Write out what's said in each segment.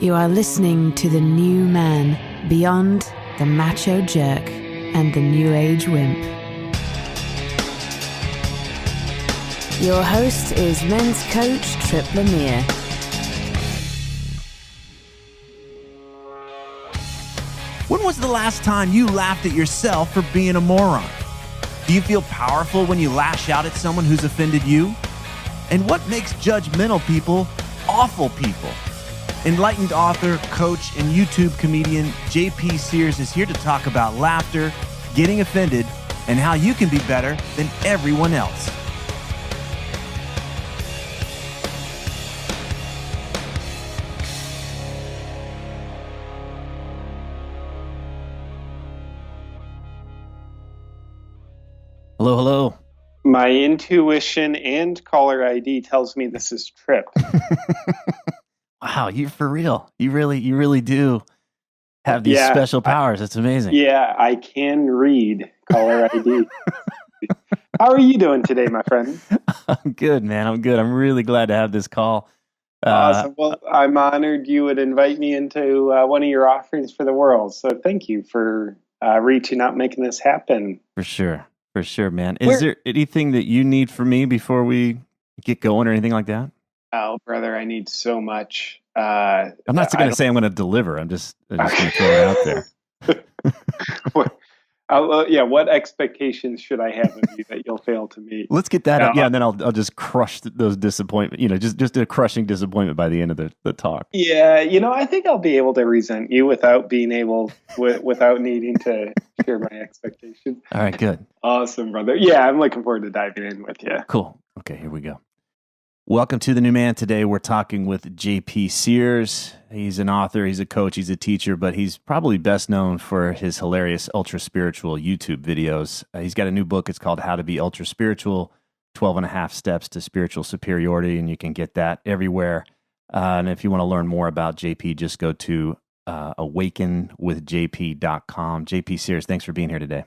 You are listening to the new man beyond the macho jerk and the new age wimp. Your host is men's coach Tripp Lanier. When was the last time you laughed at yourself for being a moron? Do you feel powerful when you lash out at someone who's offended you? And what makes judgmental people awful people? Enlightened author, coach, and YouTube comedian JP Sears is here to talk about laughter, getting offended, and how you can be better than everyone else. Hello, hello. My intuition and caller ID tells me this is Tripp. Wow, you're for real. You really do have these special powers. It's amazing. Yeah, I can read caller ID. How are you doing today, my friend? I'm good, man. I'm good. I'm really glad to have this call. Awesome. Well, I'm honored you would invite me into one of your offerings for the world. So thank you for reaching out and making this happen. For sure, man. Is there anything that you need from me before we get going or anything like that? Oh, brother, I need so much. I'm not going to say I'm going to deliver. I'm just going to throw it out there. What expectations should I have of you that you'll fail to meet? Let's get that up. Yeah, and then I'll just crush those disappointment. Just a crushing disappointment by the end of the talk. Yeah, I think I'll be able to resent you without needing to share my expectations. All right, good. Awesome, brother. Yeah, I'm looking forward to diving in with you. Cool. Okay, here we go. Welcome to the new man. Today we're talking with JP Sears. He's an author, he's a coach, he's a teacher, but he's probably best known for his hilarious ultra spiritual YouTube videos. He's got a new book. It's called How to Be Ultra Spiritual, 12 and a half Steps to Spiritual Superiority, and you can get that everywhere. And if you want to learn more about JP, just go to awakenwithjp.com. JP Sears, thanks for being here today.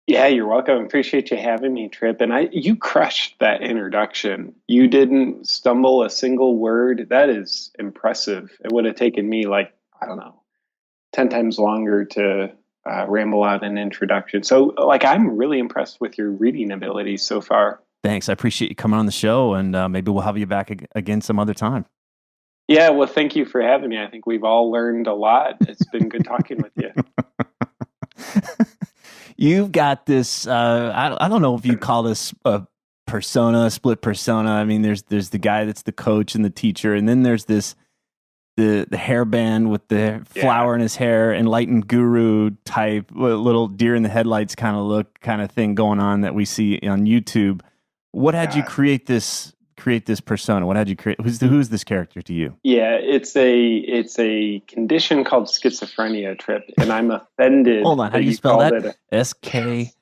Yeah, you're welcome. Appreciate you having me, Tripp. And you crushed that introduction. You didn't stumble a single word. That is impressive. It would have taken me 10 times longer to ramble out an introduction. So I'm really impressed with your reading abilities so far. Thanks. I appreciate you coming on the show, and maybe we'll have you back again some other time. Yeah, well, thank you for having me. I think we've all learned a lot. It's been good talking with you. You've got this, I don't know if you call this a persona, a split persona. I mean, there's the guy that's the coach and the teacher, and then there's the hairband with the flower in his hair, enlightened guru type, little deer in the headlights kind of look kind of thing going on that we see on YouTube. What had you create this persona? What had you create? Who's this character to you? Yeah, it's a condition called schizophrenia, Tripp, and I'm offended. Hold on, how do you spell that? SK.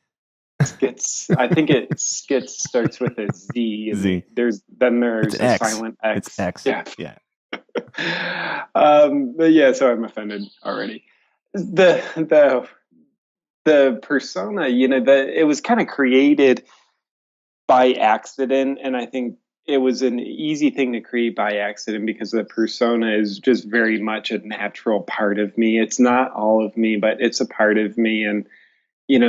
Skits. I think skits starts with a Z. Z. There's a X. silent X. It's X. Yeah. But yeah, so I'm offended already. The persona, it was kind of created by accident, and I think it was an easy thing to create by accident because the persona is just very much a natural part of me. It's not all of me, but it's a part of me. And,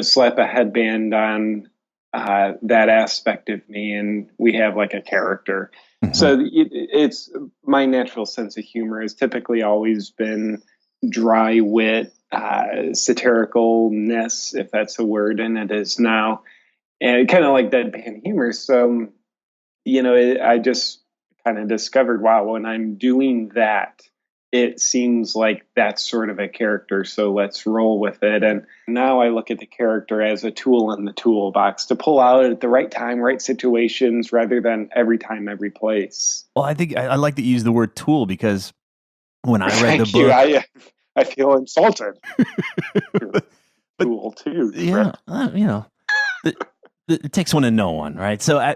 slap a headband on that aspect of me, and we have like a character. Mm-hmm. So it's my natural sense of humor has typically always been dry wit, satiricalness, if that's a word, and it is now. And kind of like deadpan humor. So, I just kind of discovered, wow, when I'm doing that, it seems like that's sort of a character. So let's roll with it. And now I look at the character as a tool in the toolbox to pull out at the right time, right situations, rather than every time, every place. Well, I think I like to use the word tool because when I read the book, I feel insulted. Tool too. Yeah, it takes one to know one, right? So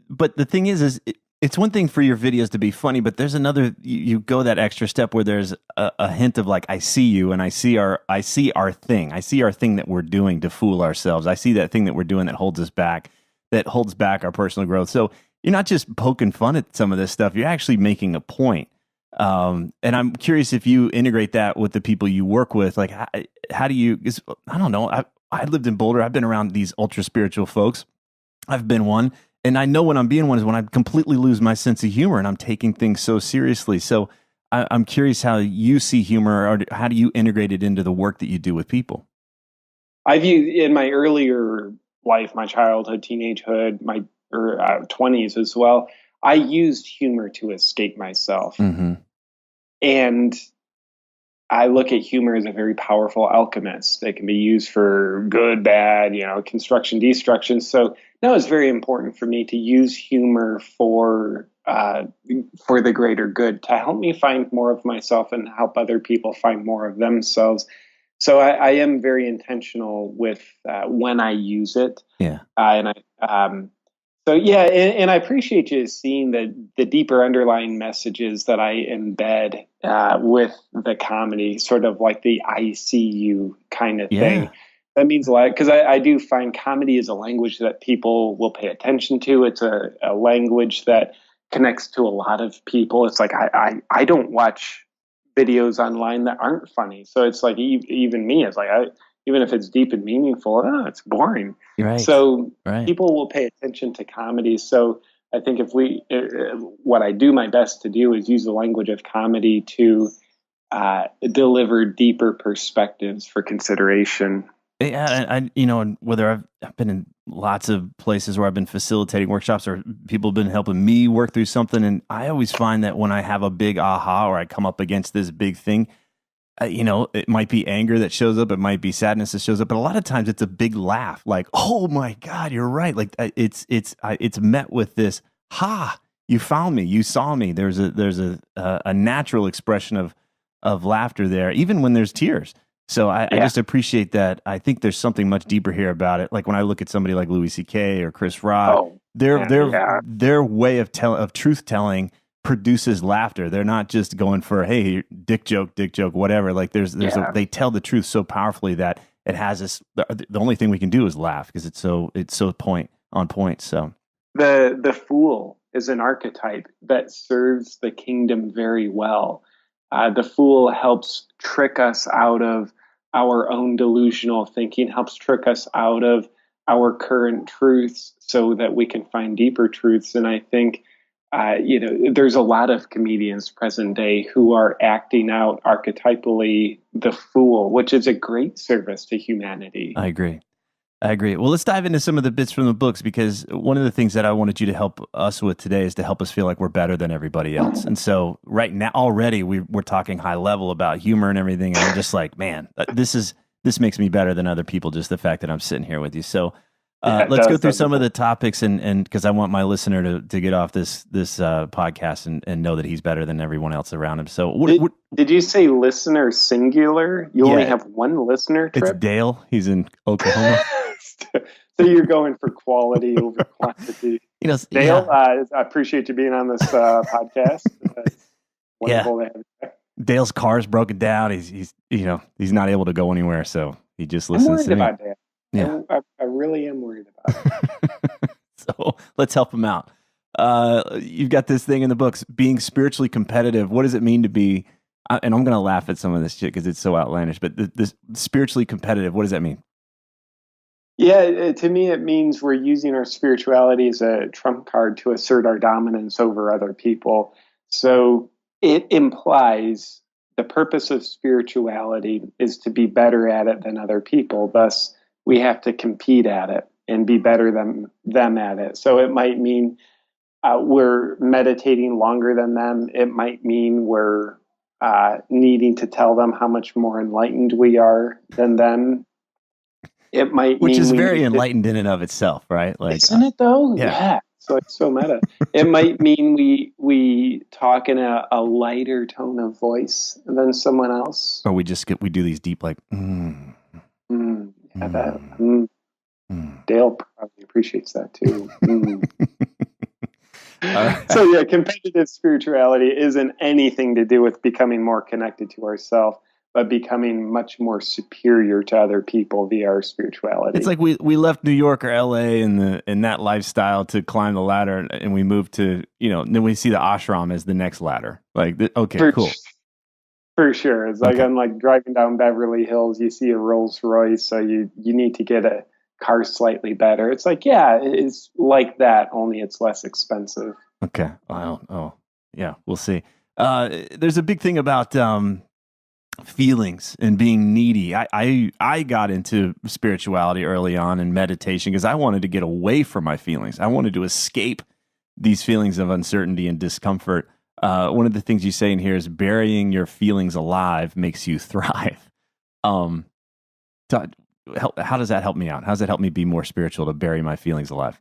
but the thing is it's one thing for your videos to be funny, but there's another. You go that extra step where there's a hint of I see you, and I see our thing. I see our thing that we're doing to fool ourselves. I see that thing that we're doing that holds us back, that holds back our personal growth. So you're not just poking fun at some of this stuff. You're actually making a point. And I'm curious if you integrate that with the people you work with. Like, how do you? I don't know. I lived in Boulder. I've been around these ultra spiritual folks. I've been one, and I know when I'm being one is when I completely lose my sense of humor and I'm taking things so seriously. So I'm curious how you see humor, or how do you integrate it into the work that you do with people? I view in my earlier life, my childhood, teenagehood, my 20s as well, I used humor to escape myself. Mm-hmm. And I look at humor as a very powerful alchemist. It can be used for good, bad, construction, destruction. So now it's very important for me to use humor for the greater good, to help me find more of myself and help other people find more of themselves. So I am very intentional with when I use it. Yeah. And I appreciate you seeing the deeper underlying messages that I embed with the comedy, sort of like the I see you kind of thing. That means a lot, because I do find comedy is a language that people will pay attention to. It's a language that connects to a lot of people. It's like I don't watch videos online that aren't funny. So it's like even me, it's like even if it's deep and meaningful, it's boring. Right. So people will pay attention to comedy. So I think if what I do my best to do is use the language of comedy to deliver deeper perspectives for consideration. Yeah, whether I've been in lots of places where I've been facilitating workshops, or people have been helping me work through something, and I always find that when I have a big aha, or I come up against this big thing, it might be anger that shows up, it might be sadness that shows up, but a lot of times it's a big laugh, like, "Oh my God, you're right!" Like it's met with this, "Ha, you found me, you saw me." There's a natural expression of laughter there, even when there's tears. So I just appreciate that. I think there's something much deeper here about it. Like when I look at somebody like Louis C.K. or Chris Rock, their way of truth telling produces laughter. They're not just going for, hey, dick joke, whatever. Like they tell the truth so powerfully that it has this. The only thing we can do is laugh because it's so on point. So the fool is an archetype that serves the kingdom very well. The fool helps trick us out of our own delusional thinking, helps trick us out of our current truths so that we can find deeper truths. And I think, there's a lot of comedians present day who are acting out archetypally the fool, which is a great service to humanity. I agree. Well, let's dive into some of the bits from the books, because one of the things that I wanted you to help us with today is to help us feel like we're better than everybody else. And so right now already we're talking high level about humor and everything. And I'm just like, man, this makes me better than other people. Just the fact that I'm sitting here with you. So let's go through some of the topics, and because I want my listener to get off this podcast and know that he's better than everyone else around him. So did you say listener singular? You only have one listener, Tripp? It's Dale. He's in Oklahoma. So you're going for quality over quantity. Dale, I appreciate you being on this podcast. Wonderful to have you. Dale's car's broken down. He's not able to go anywhere, so he just listens to me. I'm worried about that. Yeah, I really am worried about it. So let's help him out. You've got this thing in the books, being spiritually competitive. What does it mean to be? And I'm going to laugh at some of this shit because it's so outlandish. But this spiritually competitive, what does that mean? Yeah, to me, it means we're using our spirituality as a trump card to assert our dominance over other people. So it implies the purpose of spirituality is to be better at it than other people. Thus, we have to compete at it and be better than them at it. So it might mean we're meditating longer than them. It might mean we're needing to tell them how much more enlightened we are than them. It might Which mean is very enlightened in and of itself, right? Like, isn't it though? Yeah. So it's so meta. It might mean we talk in a lighter tone of voice than someone else, or we do these deep like. Dale probably appreciates that too. Right. So yeah, competitive spirituality isn't anything to do with becoming more connected to ourselves, becoming much more superior to other people via our spirituality. It's like we left New York or LA in that lifestyle to climb the ladder, and we moved to, then we see the ashram as the next ladder. Like, okay, cool. For sure. It's like, Okay. I'm like driving down Beverly Hills, you see a Rolls Royce, so you need to get a car slightly better. It's like, yeah, it's like that, only it's less expensive. Okay. Oh, yeah, we'll see. There's a big thing about feelings and being needy. I got into spirituality early on and meditation because I wanted to get away from my feelings. I wanted to escape these feelings of uncertainty and discomfort. One of the things you say in here is burying your feelings alive makes you thrive. How does that help me out? How does that help me be more spiritual, to bury my feelings alive?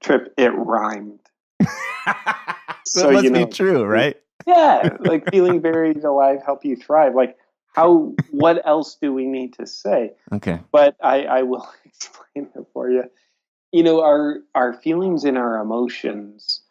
Tripp, it rhymed. So it must be true, right? Yeah, like feeling buried alive help you thrive. Like, what else do we need to say? Okay. But I will explain it for you. Our feelings and our emotions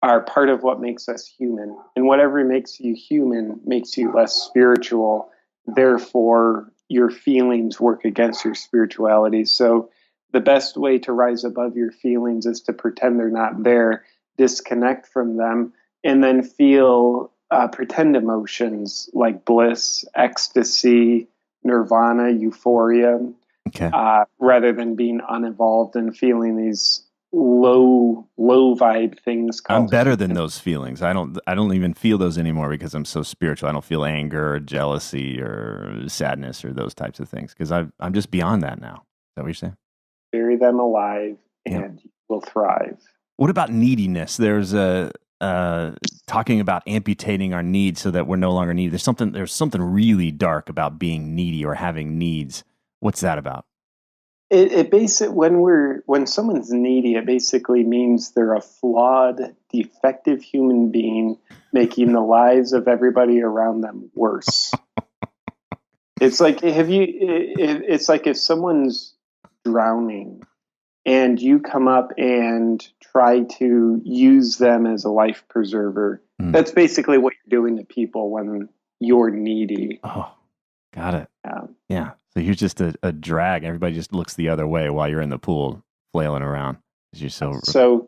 are part of what makes us human. And whatever makes you human makes you less spiritual. Therefore, your feelings work against your spirituality. So the best way to rise above your feelings is to pretend they're not there, disconnect from them, and then feel pretend emotions like bliss, ecstasy, nirvana, euphoria, okay. Rather than being uninvolved and feeling these low vibe things. I'm better than those feelings. I don't even feel those anymore because I'm so spiritual. I don't feel anger or jealousy or sadness or those types of things because I'm just beyond that now. Is that what you're saying? Bury them alive and you will thrive. What about neediness? There's talking about amputating our needs so that we're no longer needy. There's something really dark about being needy or having needs. What's that about? It basically, when someone's needy, it basically means they're a flawed, defective human being making the lives of everybody around them worse. It's like it's like if someone's drowning and you come up and try to use them as a life preserver. That's basically what you're doing to people when you're needy. Oh, got it. Yeah. So you're just a drag. Everybody just looks the other way while you're in the pool flailing around. You're so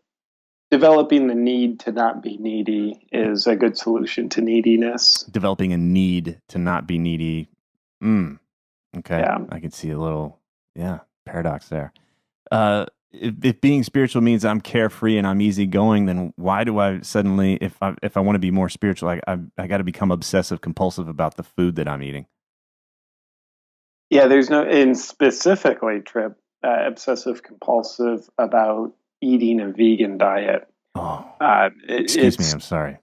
developing the need to not be needy is a good solution to neediness. Developing a need to not be needy. Okay. Yeah. I can see a little, paradox there. If being spiritual means I'm carefree and I'm easygoing, then why do I suddenly, if I want to be more spiritual, I got to become obsessive compulsive about the food that I'm eating? Yeah, and specifically, Tripp, obsessive compulsive about eating a vegan diet. Oh, excuse me, I'm sorry.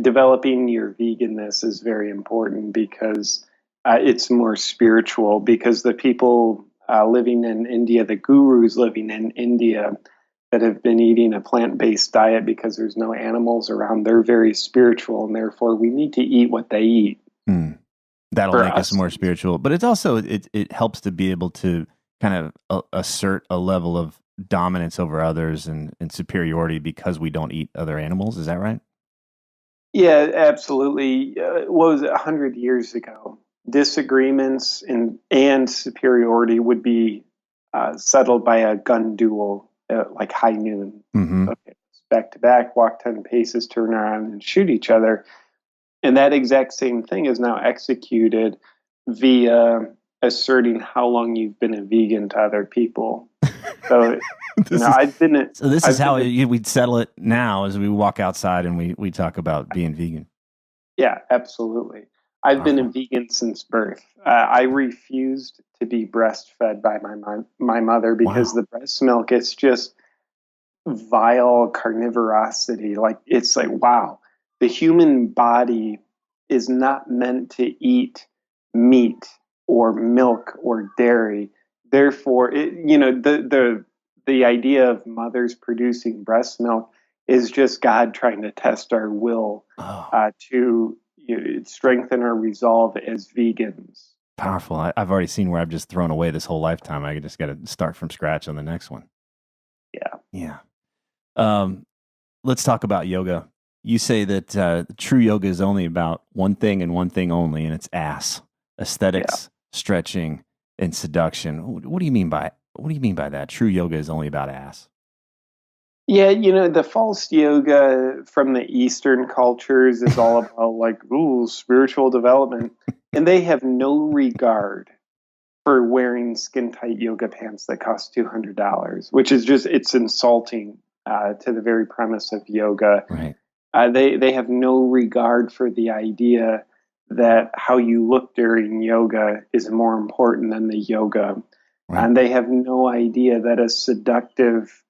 Developing your veganness is very important because it's more spiritual, because the people living in India, the gurus living in India that have been eating a plant-based diet because there's no animals around, they're very spiritual, and therefore we need to eat what they eat. That'll make us more spiritual. But it's also, it helps to be able to kind of assert a level of dominance over others and superiority because we don't eat other animals. Is that right? Yeah, absolutely. What was it, 100 years ago? Disagreements and superiority would be settled by a gun duel at like high noon. Mm-hmm. Okay, back to back, walk 10 paces, turn around and shoot each other. And that exact same thing is now executed via asserting how long you've been a vegan to other people. So this is how we'd settle it now as we walk outside and we talk about being vegan. Yeah, absolutely. I've been a vegan since birth. I refused to be breastfed by my mother because the breast milk is just vile carnivorosity. Like, it's like, wow, the human body is not meant to eat meat or milk or dairy. Therefore, the idea of mothers producing breast milk is just God trying to test our will to strengthen our resolve as vegans. Powerful. I've already seen where I've just thrown away this whole lifetime. I just got to start from scratch on the next one. Yeah. Let's talk about yoga. You say that true yoga is only about one thing and one thing only, and it's ass. aesthetics, stretching, and seduction. What do you mean by that? True yoga is only about ass. Yeah, the false yoga from the Eastern cultures is all about like, ooh, spiritual development. And they have no regard for wearing skin tight yoga pants that cost $200, which is it's insulting to the very premise of yoga. Right. They have no regard for the idea that how you look during yoga is more important than the yoga. Right. And they have no idea that a seductive,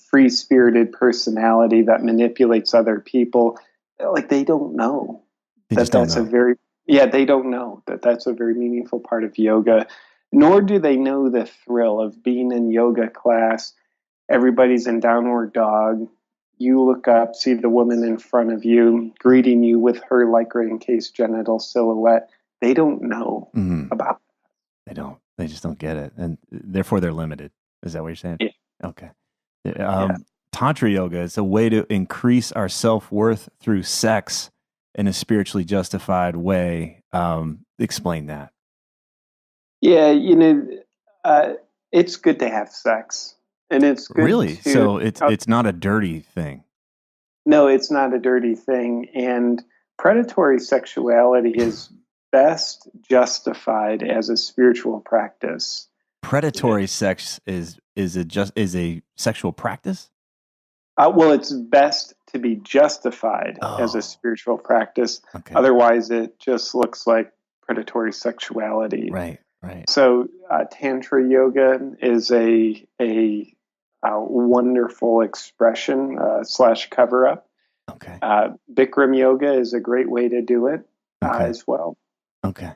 free-spirited personality that manipulates other people, like they don't know They just don't know. they don't know that that's a very meaningful part of yoga, nor do they know the thrill of being in yoga class. Everybody's in downward dog. You look up, see the woman in front of you, greeting you with her lycra encased genital silhouette. They don't know about that. They don't. They just don't get it. And therefore they're limited. Is that what you're saying? Yeah. Okay. Tantra yoga is a way to increase our self-worth through sex in a spiritually justified way. Explain that. Yeah, it's good to have sex. And it's good really? to, so it's not a dirty thing. No, it's not a dirty thing. And predatory sexuality is best justified as a spiritual practice. Predatory sex is a sexual practice? Well, it's best to be justified as a spiritual practice. Okay. Otherwise, it just looks like predatory sexuality. Right, right. So, Tantra Yoga is a wonderful expression / cover up. Okay. Bikram Yoga is a great way to do it as well. Okay.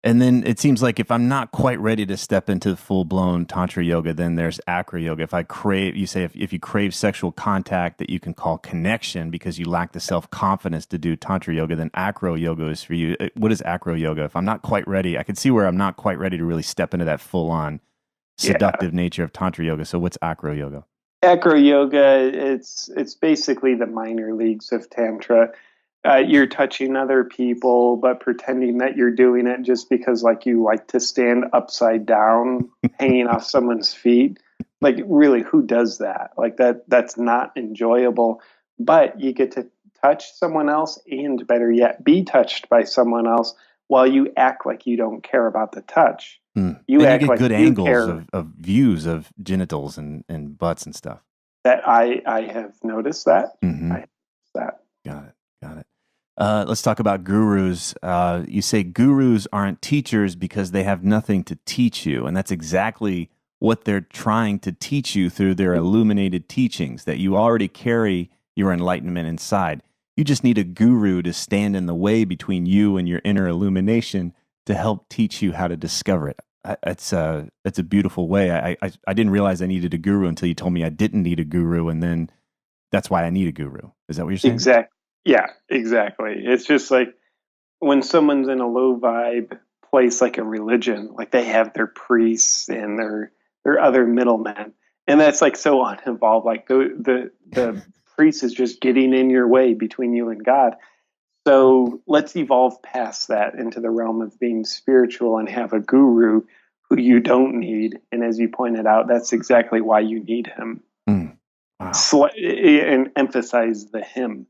And then it seems like if I'm not quite ready to step into full-blown Tantra Yoga, then there's Acro Yoga. If I crave, you say if you crave sexual contact that you can call connection because you lack the self-confidence to do Tantra Yoga, then Acro Yoga is for you. What is Acro Yoga? If I'm not quite ready, I can see where I'm not quite ready to really step into that full-on seductive nature of Tantra Yoga. So what's Acro Yoga? Acro Yoga, it's basically the minor leagues of Tantra. You're touching other people, but pretending that you're doing it just because, like, you like to stand upside down, hanging off someone's feet. Like, really, who does that? Like, that's not enjoyable. But you get to touch someone else, and better yet, be touched by someone else while you act like you don't care about the touch. You act like good angles of views of genitals and butts and stuff. That I have noticed that. Mm-hmm. I have noticed that. Got it. Let's talk about gurus. You say gurus aren't teachers because they have nothing to teach you. And that's exactly what they're trying to teach you through their illuminated teachings, that you already carry your enlightenment inside. You just need a guru to stand in the way between you and your inner illumination to help teach you how to discover it. It's a beautiful way. I didn't realize I needed a guru until you told me I didn't need a guru, and then that's why I need a guru. Is that what you're saying? Exactly. Yeah, exactly. It's just like when someone's in a low vibe place, like a religion, like they have their priests and their other middlemen, and that's like so uninvolved. Like the priest is just getting in your way between you and God. So let's evolve past that into the realm of being spiritual and have a guru who you don't need. And as you pointed out, that's exactly why you need him. Wow. And emphasize the him.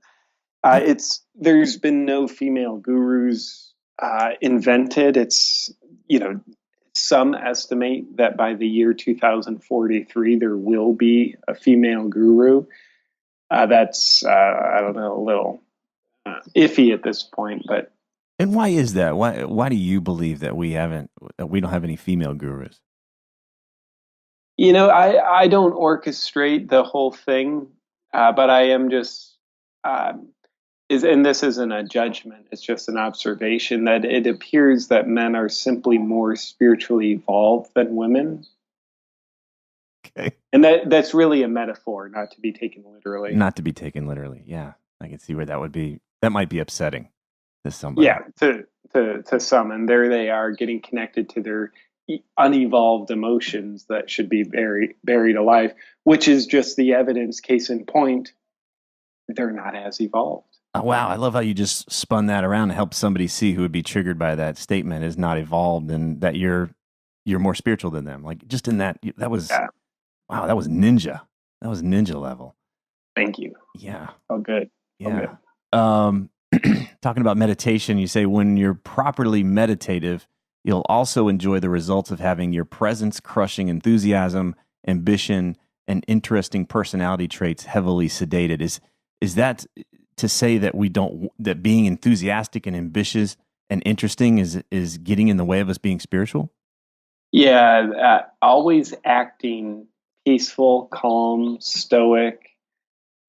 There's been no female gurus invented. It's, some estimate that by the year 2043, there will be a female guru. That's, I don't know, a little iffy at this point, but. And why is that? Why do you believe that we don't have any female gurus? I don't orchestrate the whole thing, but I am just, and this isn't a judgment, it's just an observation that it appears that men are simply more spiritually evolved than women. Okay. And that's really a metaphor, not to be taken literally. Not to be taken literally, yeah. I can see where that might be upsetting to somebody. Yeah, to some. And there they are getting connected to their unevolved emotions that should be buried alive, which is just the evidence, case in point, they're not as evolved. Oh, wow. I love how you just spun that around to help somebody see who would be triggered by that statement is not evolved and that you're more spiritual than them. Like just in that was, Yeah. wow, that was ninja. That was ninja level. Thank you. Yeah. Oh, good. Oh, Yeah. good. Talking about meditation, you say when you're properly meditative, you'll also enjoy the results of having your presence crushing enthusiasm, ambition, and interesting personality traits heavily sedated. Is that to say that that being enthusiastic and ambitious and interesting is getting in the way of us being spiritual? Yeah, always acting peaceful, calm, stoic,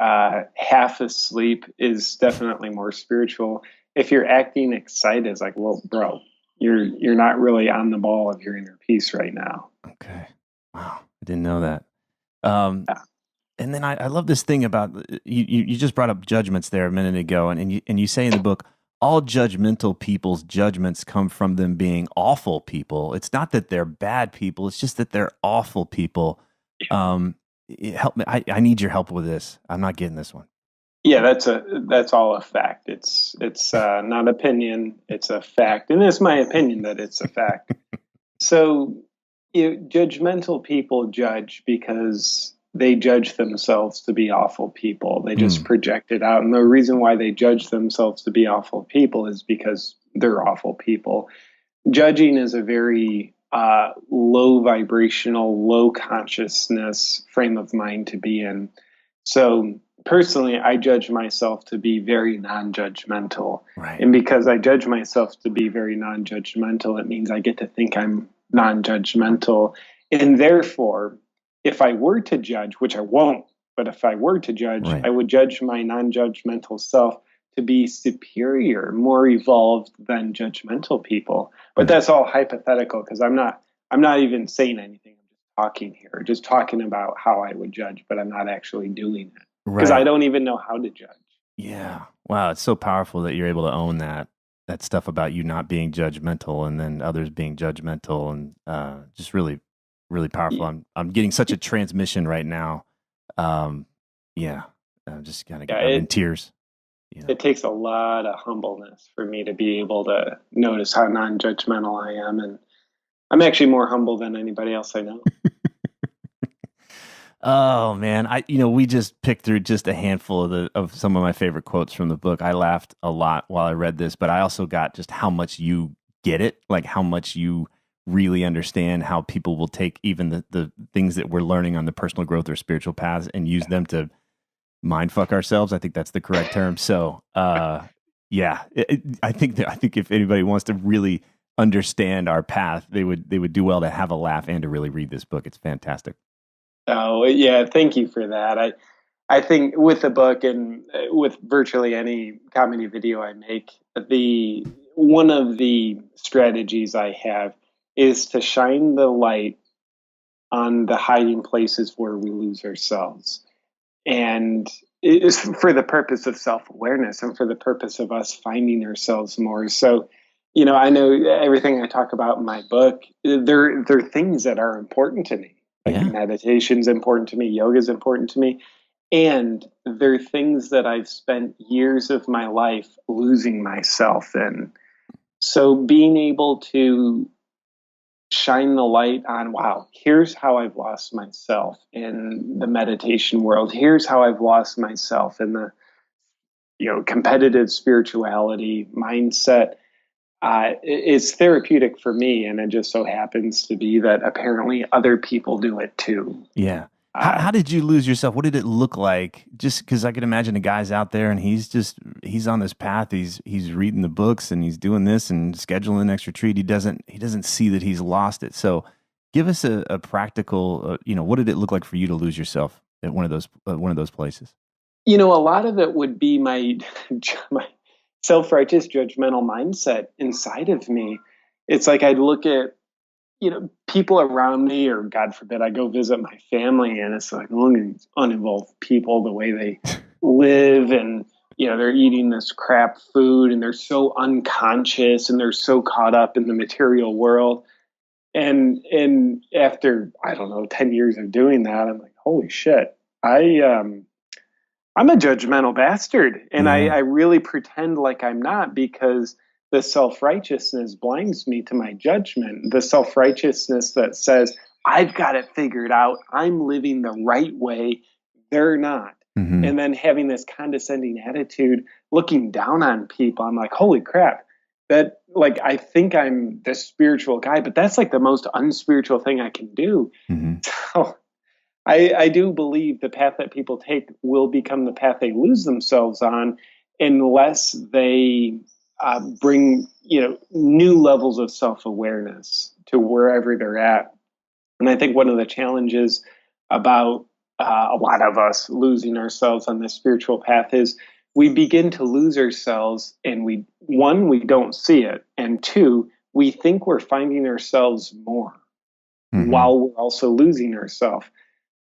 half asleep is definitely more spiritual. If you're acting excited, it's like, well, bro, you're not really on the ball of your inner peace right now. Okay. Wow. I didn't know that. Um, Yeah. and then I love this thing about you just brought up judgments there a minute ago, and you say in the book, all judgmental people's judgments come from them being awful people. It's not that they're bad people; it's just that they're awful people. Help me! I need your help with this. I'm not getting this one. Yeah, that's all a fact. It's not opinion. It's a fact, and it's my opinion that it's a fact. So, judgmental people judge because they judge themselves to be awful people. They just project it out, and the reason why they judge themselves to be awful people is because they're awful people. Judging is a very low vibrational, low consciousness frame of mind to be in. So personally, I judge myself to be very non-judgmental. Right. And because I judge myself to be very non-judgmental, it means I get to think I'm non-judgmental. And therefore, if I were to judge, which I won't, but if I were to judge, Right. I would judge my non-judgmental self to be superior, more evolved than judgmental people. But that's all hypothetical because I'm not even saying anything. I'm just talking here, just talking about how I would judge, but I'm not actually doing it because I Right. don't even know how to judge. Yeah. Wow. It's so powerful that you're able to own that stuff about you not being judgmental and then others being judgmental and just really, really powerful. I'm getting such a transmission right now. Yeah. I'm just kind of Yeah, I'm in tears. You know. it takes a lot of humbleness for me to be able to notice how non-judgmental I am, and I'm actually more humble than anybody else I know. Oh man, we just picked through just a handful of some of my favorite quotes from the book. I laughed a lot while I read this, but I also got just how much you get it, like how much you really understand how people will take even the things that we're learning on the personal growth or spiritual paths and use them to mind fuck ourselves. I think that's the correct term. So, yeah, I think if anybody wants to really understand our path, they would do well to have a laugh and to really read this book. It's fantastic. Oh, yeah, thank you for that. I think with the book and with virtually any comedy video I make, the one of the strategies I have is to shine the light on the hiding places where we lose ourselves. And it is for the purpose of self-awareness and for the purpose of us finding ourselves more. So, I know everything I talk about in my book, they're things that are important to me. Like Yeah. meditation's important to me, yoga's important to me. And they're things that I've spent years of my life losing myself in. So being able to shine the light on, wow, here's how I've lost myself in the meditation world. Here's how I've lost myself in the, competitive spirituality mindset. It's therapeutic for me. And it just so happens to be that apparently other people do it too. Yeah. How did you lose yourself? What did it look like? Just because I could imagine a guy's out there and he's on this path. He's reading the books and he's doing this and scheduling the next retreat. He doesn't see that he's lost it. So give us a practical. What did it look like for you to lose yourself at one of those places? A lot of it would be my my self-righteous judgmental mindset inside of me. It's like I'd look at people around me, or God forbid, I go visit my family, and it's like, look at these uninvolved people, the way they live, and they're eating this crap food, and they're so unconscious, and they're so caught up in the material world. And after, I don't know, 10 years of doing that, I'm like, holy shit, I'm a judgmental bastard. And Yeah. I really pretend like I'm not, because the self-righteousness blinds me to my judgment. The self-righteousness that says, I've got it figured out. I'm living the right way. They're not. Mm-hmm. And then having this condescending attitude, looking down on people. I'm like, holy crap. That, like, I think I'm the spiritual guy, but that's like the most unspiritual thing I can do. Mm-hmm. So I do believe the path that people take will become the path they lose themselves on, unless they bring, new levels of self-awareness to wherever they're at. And I think one of the challenges about a lot of us losing ourselves on this spiritual path is we begin to lose ourselves, and we don't see it, and two, we think we're finding ourselves more while we're also losing ourselves.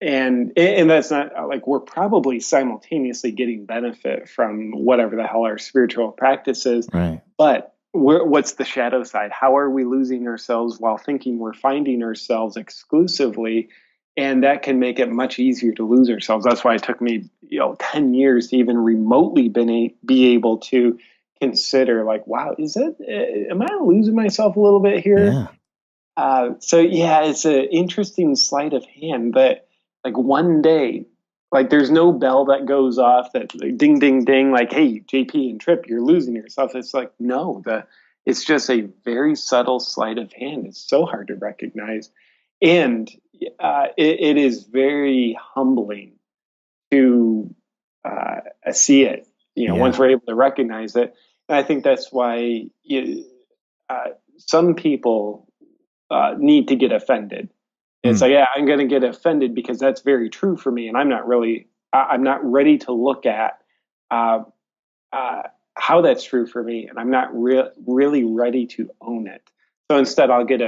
And that's not like, we're probably simultaneously getting benefit from whatever the hell our spiritual practice is. Right. But what's the shadow side? How are we losing ourselves while thinking we're finding ourselves exclusively? And that can make it much easier to lose ourselves. That's why it took me, 10 years to even remotely be able to consider, like, wow, am I losing myself a little bit here? Yeah. So yeah, it's an interesting sleight of hand that, like, one day, like, there's no bell that goes off that, like, ding, ding, ding, like, hey, JP and Tripp, you're losing yourself. It's like, no, it's just a very subtle sleight of hand. It's so hard to recognize. And it is very humbling to see it, once we're able to recognize it. And I think that's why some people need to get offended. It's like, yeah, I'm going to get offended because that's very true for me, and I'm not ready to look at how that's true for me, and I'm not really ready to own it. So instead, I'll get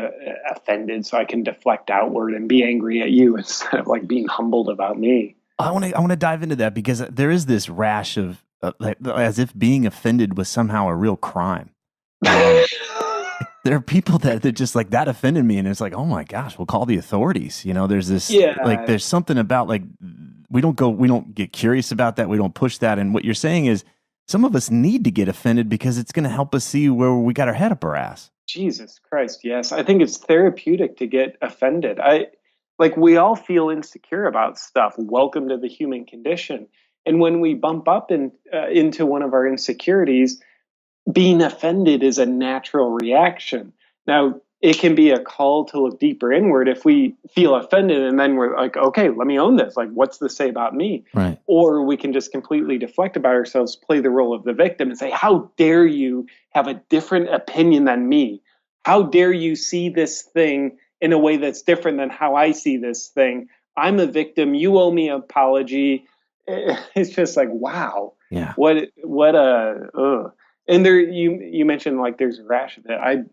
offended so I can deflect outward and be angry at you instead of, like, being humbled about me. I want to dive into that, because there is this rash of as if being offended was somehow a real crime. There are people that just like, that offended me, and it's like, oh my gosh, we'll call the authorities. There's this like, there's something about, like, we don't get curious about that. We don't push that. And what you're saying is, some of us need to get offended because it's going to help us see where we got our head up our ass. Jesus Christ, yes. I think it's therapeutic to get offended. We all feel insecure about stuff. Welcome to the human condition. And when we bump up into one of our insecurities, being offended is a natural reaction. Now, it can be a call to look deeper inward if we feel offended, and then we're like, okay, let me own this. Like, what's this say about me? Right. Or we can just completely deflect about ourselves, play the role of the victim, and say, how dare you have a different opinion than me? How dare you see this thing in a way that's different than how I see this thing? I'm a victim. You owe me an apology. It's just like, wow. Yeah. And there, you mentioned, like, there's a rash of it. I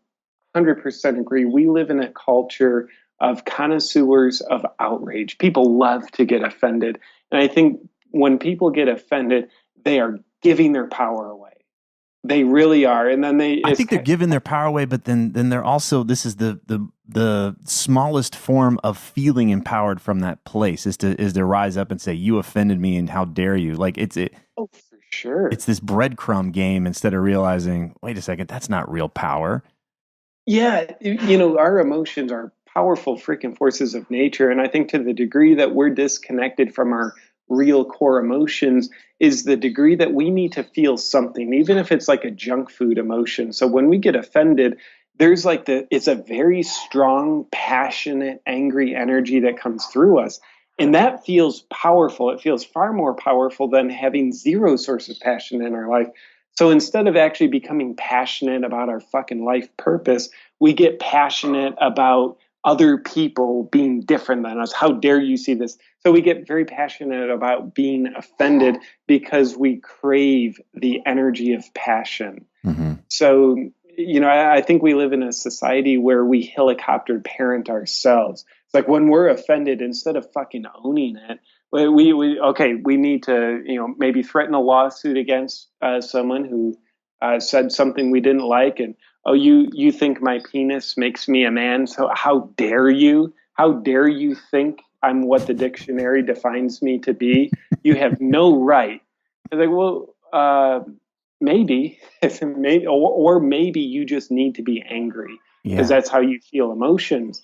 100% agree. We live in a culture of connoisseurs of outrage. People love to get offended. And I think when people get offended, they are giving their power away. They really are. And then I think they're giving their power away, but then they're also, this is the smallest form of feeling empowered from that place, is to rise up and say, you offended me, and how dare you? Like, oh, for sure. It's this breadcrumb game, instead of realizing, wait a second, that's not real power. Yeah, our emotions are powerful freaking forces of nature. And I think to the degree that we're disconnected from our real core emotions is the degree that we need to feel something, even if it's like a junk food emotion. So when we get offended, there's like it's a very strong, passionate, angry energy that comes through us. And that feels powerful. It feels far more powerful than having zero source of passion in our life. So instead of actually becoming passionate about our fucking life purpose, we get passionate about other people being different than us. How dare you see this? So we get very passionate about being offended because we crave the energy of passion. Mm-hmm. So, I think we live in a society where we helicopter parent ourselves. It's like, when we're offended, instead of fucking owning it, we need to, maybe threaten a lawsuit against someone who said something we didn't like. And, oh, you think my penis makes me a man, so how dare you? How dare you think I'm what the dictionary defines me to be. You have no right. It's like, well, maybe, or maybe you just need to be angry because that's how you feel emotions.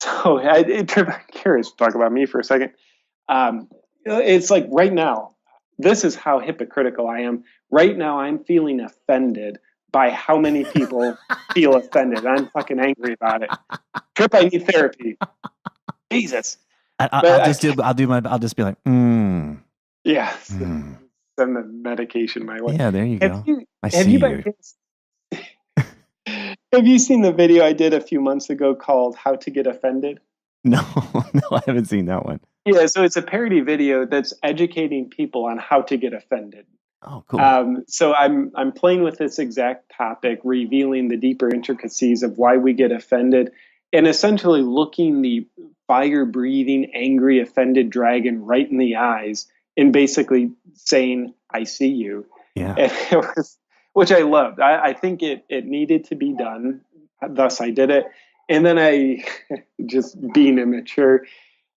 So I'm curious to talk about me for a second. It's like right now, this is how hypocritical I am. Right now, I'm feeling offended by how many people feel offended. I'm fucking angry about it. Tripp, I need therapy. Jesus. I'll just be like, Yeah. Send the medication my way. Yeah, there you go. Have you seen the video I did a few months ago called How to Get Offended? No, I haven't seen that one. Yeah, so it's a parody video that's educating people on how to get offended. Oh, cool. So I'm playing with this exact topic, revealing the deeper intricacies of why we get offended, and essentially looking the fire-breathing, angry, offended dragon right in the eyes and basically saying, I see you. Yeah. And it was, which I loved. I think it needed to be done. Thus, I did it. And then I, just being immature,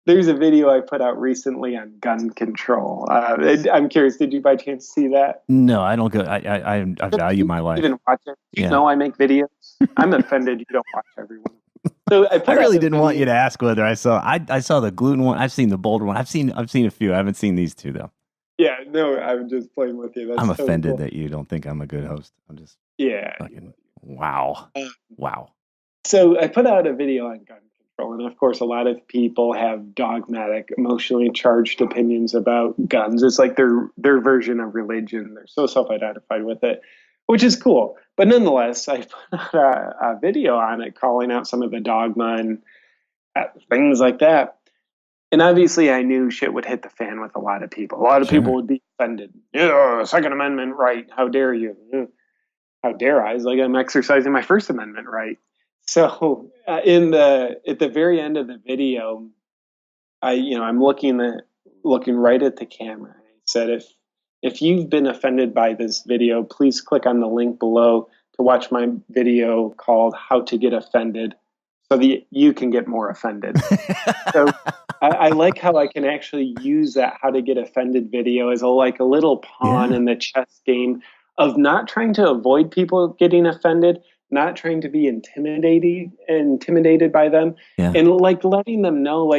there's a video I put out recently on gun control. I'm curious, did you by chance see that? No, I don't go. I value my life. You didn't watch it? You know I make videos? I'm offended you don't watch everyone. So I really didn't want you to ask whether I saw. I saw the gluten one. I've seen the boulder one. I've seen a few. I haven't seen these two though. Yeah, no, I'm just playing with you. I'm offended that you don't think I'm a good host. I'm just fucking wow. Wow. So I put out a video on gun control, and of course, a lot of people have dogmatic, emotionally charged opinions about guns. It's like their version of religion. They're so self-identified with it, which is cool. But nonetheless, I put out a video on it calling out some of the dogma and things like that. And obviously, I knew shit would hit the fan with a lot of people. A lot of people would be offended. Yeah, Second Amendment right. How dare you? How dare I? It's like I'm exercising my First Amendment right. So at the very end of the video, I'm looking right at the camera. I said, if you've been offended by this video, please click on the link below to watch my video called How to Get Offended so that you can get more offended. So I like how I can actually use that How to Get Offended video as a little pawn in the chess game of not trying to avoid people getting offended, not trying to be intimidated by them, and letting them know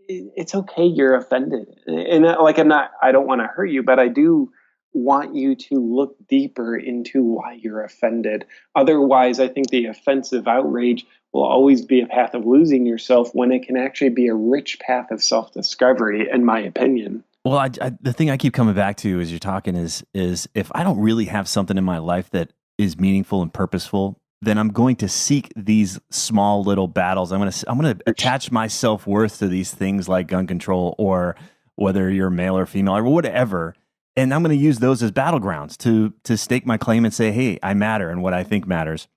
it's okay, you're offended, and I don't want to hurt you, but I do want you to look deeper into why you're offended. Otherwise, I think the offensive outrage will always be a path of losing yourself when it can actually be a rich path of self-discovery, in my opinion. Well, the thing I keep coming back to as you're talking is if I don't really have something in my life that is meaningful and purposeful, then I'm going to seek these small little battles. I'm going to attach my self-worth to these things like gun control or whether you're male or female or whatever. And I'm going to use those as battlegrounds to stake my claim and say, hey, I matter and what I think matters.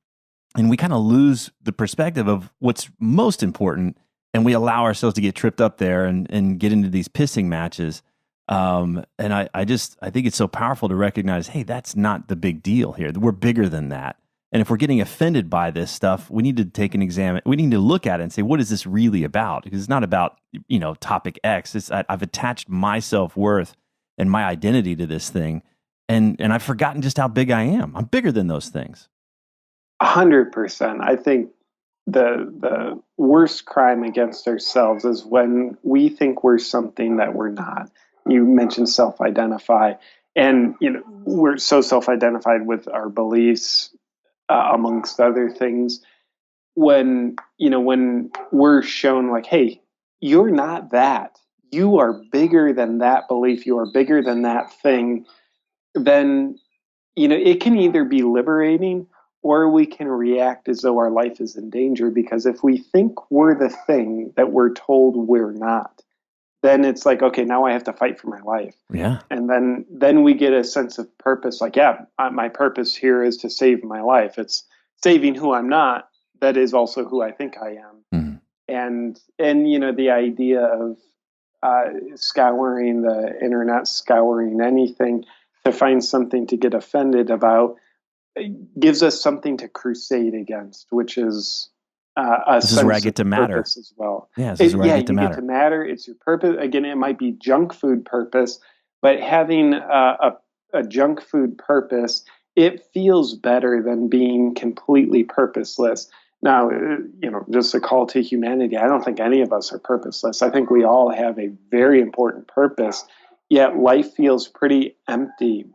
And we kind of lose the perspective of what's most important, and we allow ourselves to get tripped up there and get into these pissing matches. And I think it's so powerful to recognize, hey, that's not the big deal here. We're bigger than that. And if we're getting offended by this stuff, we need to take an exam. We need to look at it and say, what is this really about? Because it's not about, topic X. I've attached my self-worth and my identity to this thing. And I've forgotten just how big I am. I'm bigger than those things. 100%. I think the worst crime against ourselves is when we think we're something that we're not. You mentioned self-identify, and we're so self-identified with our beliefs, amongst other things. When we're shown hey, you're not that. You are bigger than that belief. You are bigger than that thing. Then it can either be liberating, or we can react as though our life is in danger, because if we think we're the thing that we're told we're not, then it's okay, now I have to fight for my life. Yeah. And then we get a sense of purpose. My purpose here is to save my life. It's saving who I'm not. That is also who I think I am. Mm-hmm. And the idea of scouring the internet, scouring anything to find something to get offended about, gives us something to crusade against, which is a This is where I sense get of to matter. purpose as well. Yeah, this is where I get to You matter. get to matter. It's your purpose. Again, it might be junk food purpose, but having a junk food purpose, it feels better than being completely purposeless. Now, just a call to humanity. I don't think any of us are purposeless. I think we all have a very important purpose, yet life feels pretty empty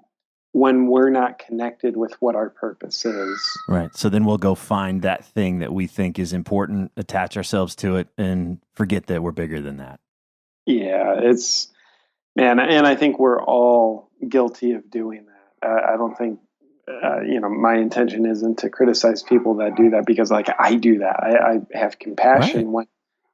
when we're not connected with what our purpose is. Right. So then we'll go find that thing that we think is important, attach ourselves to it, and forget that we're bigger than that. Yeah, man, and I think we're all guilty of doing that. I don't think, my intention isn't to criticize people that do that, because like I do that. I have compassion when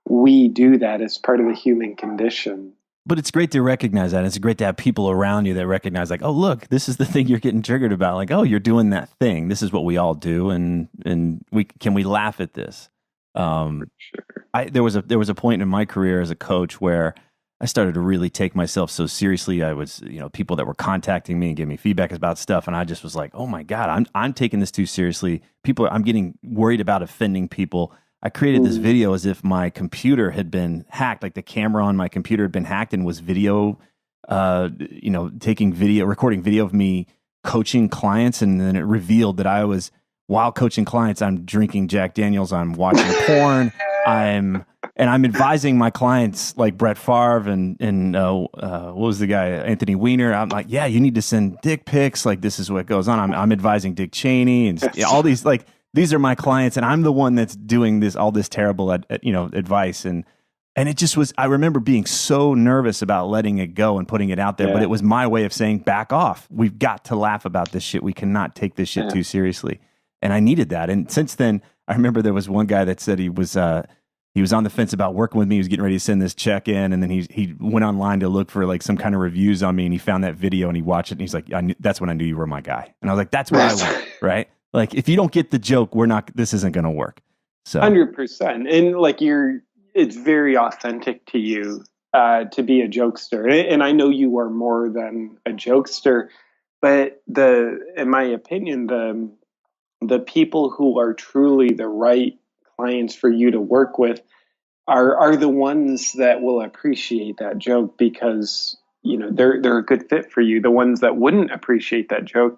we do that. It's part of the human condition. But it's great to recognize that. It's great to have people around you that recognize, like, oh, look, this is the thing you're getting triggered about. Like, oh, you're doing that thing. This is what we all do, and we laugh at this. For sure. There was a point in my career as a coach where I started to really take myself so seriously. I was, people that were contacting me and giving me feedback about stuff, and I just was like, oh my God, I'm taking this too seriously. I'm getting worried about offending people. I created this video as if my computer had been hacked, like the camera on my computer had been hacked and was video, recording video of me coaching clients. And then it revealed that while coaching clients, I'm drinking Jack Daniels, I'm watching porn, I'm advising my clients like Brett Favre and what was the guy, Anthony Weiner. I'm like, yeah, you need to send dick pics. Like, this is what goes on. I'm advising Dick Cheney and all these, like, these are my clients, and I'm the one that's doing all this terrible, advice. And it just was, I remember being so nervous about letting it go and putting it out there, but it was my way of saying, back off. We've got to laugh about this shit. We cannot take this shit too seriously. And I needed that. And since then, I remember there was one guy that said he was on the fence about working with me. He was getting ready to send this check in, and then he went online to look for like some kind of reviews on me, and he found that video and he watched it, and he's like, that's when I knew you were my guy. And I was like, that's where I went, right? Like, if you don't get the joke, this isn't going to work. So 100%. And like it's very authentic to you to be a jokester. And I know you are more than a jokester, but in my opinion, the people who are truly the right clients for you to work with are the ones that will appreciate that joke, because they're a good fit for you. The ones that wouldn't appreciate that joke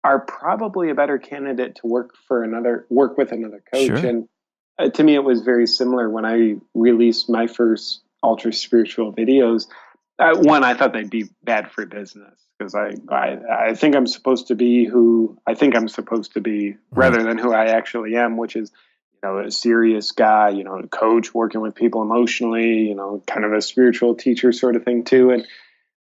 are probably a better candidate to work with another coach. Sure. And to me, it was very similar when I released my first ultra spiritual videos. One, I thought they'd be bad for business, because I think I'm supposed to be who I think I'm supposed to be, rather than who I actually am, which is a serious guy, a coach working with people emotionally, kind of a spiritual teacher sort of thing too.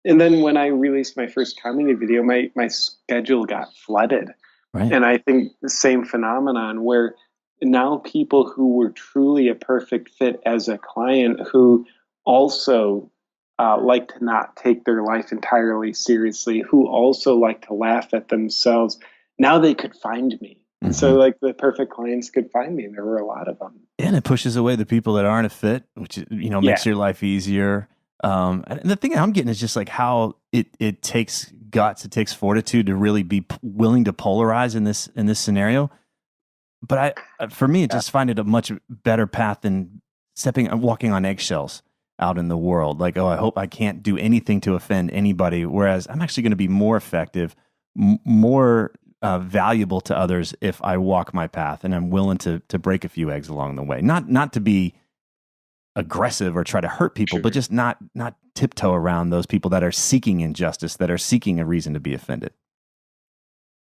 And then when I released my first comedy video, my schedule got flooded. Right. And I think the same phenomenon where now people who were truly a perfect fit as a client, who also like to not take their life entirely seriously, who also like to laugh at themselves, now they could find me. Mm-hmm. So like the perfect clients could find me. There were a lot of them. And it pushes away the people that aren't a fit, which, makes your life easier. And the thing I'm getting is just like how it takes guts, it takes fortitude to really be willing to polarize in this scenario. But for me, I just find it a much better path than walking on eggshells out in the world. Like, I hope I can't do anything to offend anybody. Whereas I'm actually going to be more effective, more valuable to others if I walk my path, and I'm willing to break a few eggs along the way. Not to be aggressive or try to hurt people, but just not tiptoe around those people that are seeking injustice, that are seeking a reason to be offended.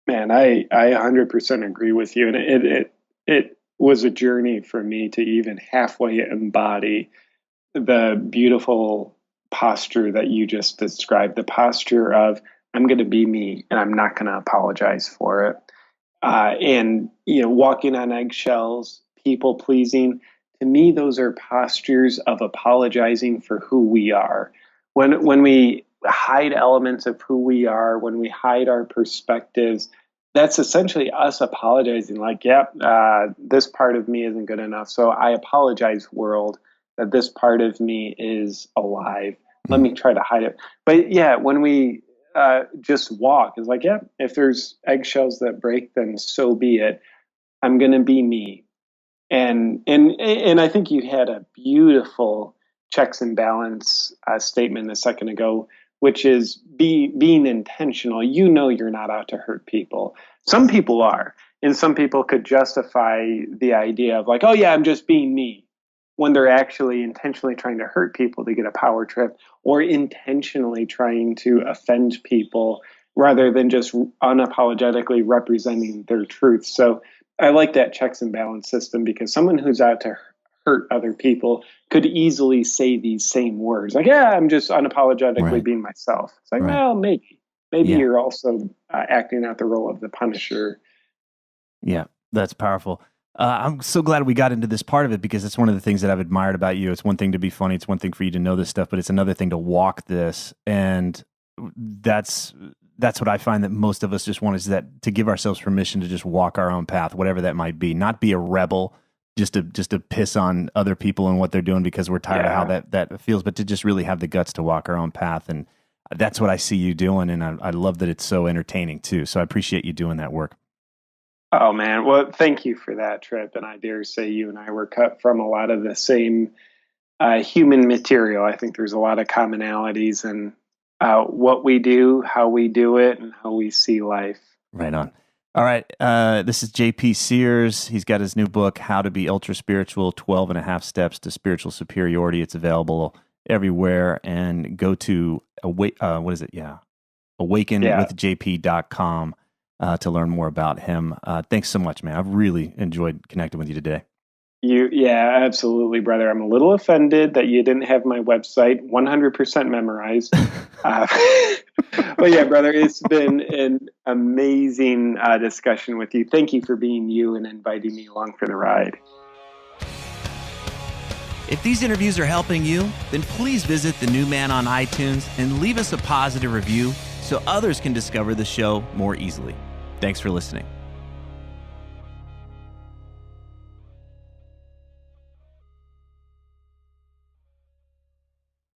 Man, I 100% agree with you. And it was a journey for me to even halfway embody the beautiful posture that you just described, the posture of, I'm going to be me and I'm not going to apologize for it. And, walking on eggshells, people pleasing, to me, those are postures of apologizing for who we are. When we hide elements of who we are, when we hide our perspectives, that's essentially us apologizing. Like, this part of me isn't good enough. So I apologize, world, that this part of me is alive. Let me try to hide it. But yeah, when we just walk, it's like, if there's eggshells that break, then so be it. I'm going to be me. And I think you had a beautiful checks and balance statement a second ago, which is being intentional. You know, you're not out to hurt people. Some people are, and some people could justify the idea of like, oh yeah, I'm just being me, when they're actually intentionally trying to hurt people to get a power trip, or intentionally trying to offend people rather than just unapologetically representing their truth. So I like that checks and balance system, because someone who's out to hurt other people could easily say these same words like, yeah, I'm just unapologetically being myself. It's like, well, maybe Yeah. you're also acting out the role of the punisher. Yeah, that's powerful. I'm so glad we got into this part of it, because it's one of the things that I've admired about you. It's one thing to be funny. It's one thing for you to know this stuff, but it's another thing to walk this. And that's what I find that most of us just want, is that to give ourselves permission to just walk our own path, whatever that might be, not be a rebel, just to piss on other people and what they're doing because we're tired of how that feels, but to just really have the guts to walk our own path. And that's what I see you doing. And I love that it's so entertaining too. So I appreciate you doing that work. Oh man, well, thank you for that, Tripp. And I dare say you and I were cut from a lot of the same human material. I think there's a lot of commonalities in what we do, how we do it, and how we see life. Right on. All right. This is JP Sears. He's got his new book, How to Be Ultra Spiritual, 12 and a half Steps to Spiritual Superiority. It's available everywhere. And go to awakenwithjp.com to learn more about him. Thanks so much, man. I've really enjoyed connecting with you today. Yeah, absolutely, brother. I'm a little offended that you didn't have my website 100% memorized. But yeah, brother, it's been an amazing discussion with you. Thank you for being you and inviting me along for the ride. If these interviews are helping you, then please visit The New Man on iTunes and leave us a positive review so others can discover the show more easily. Thanks for listening.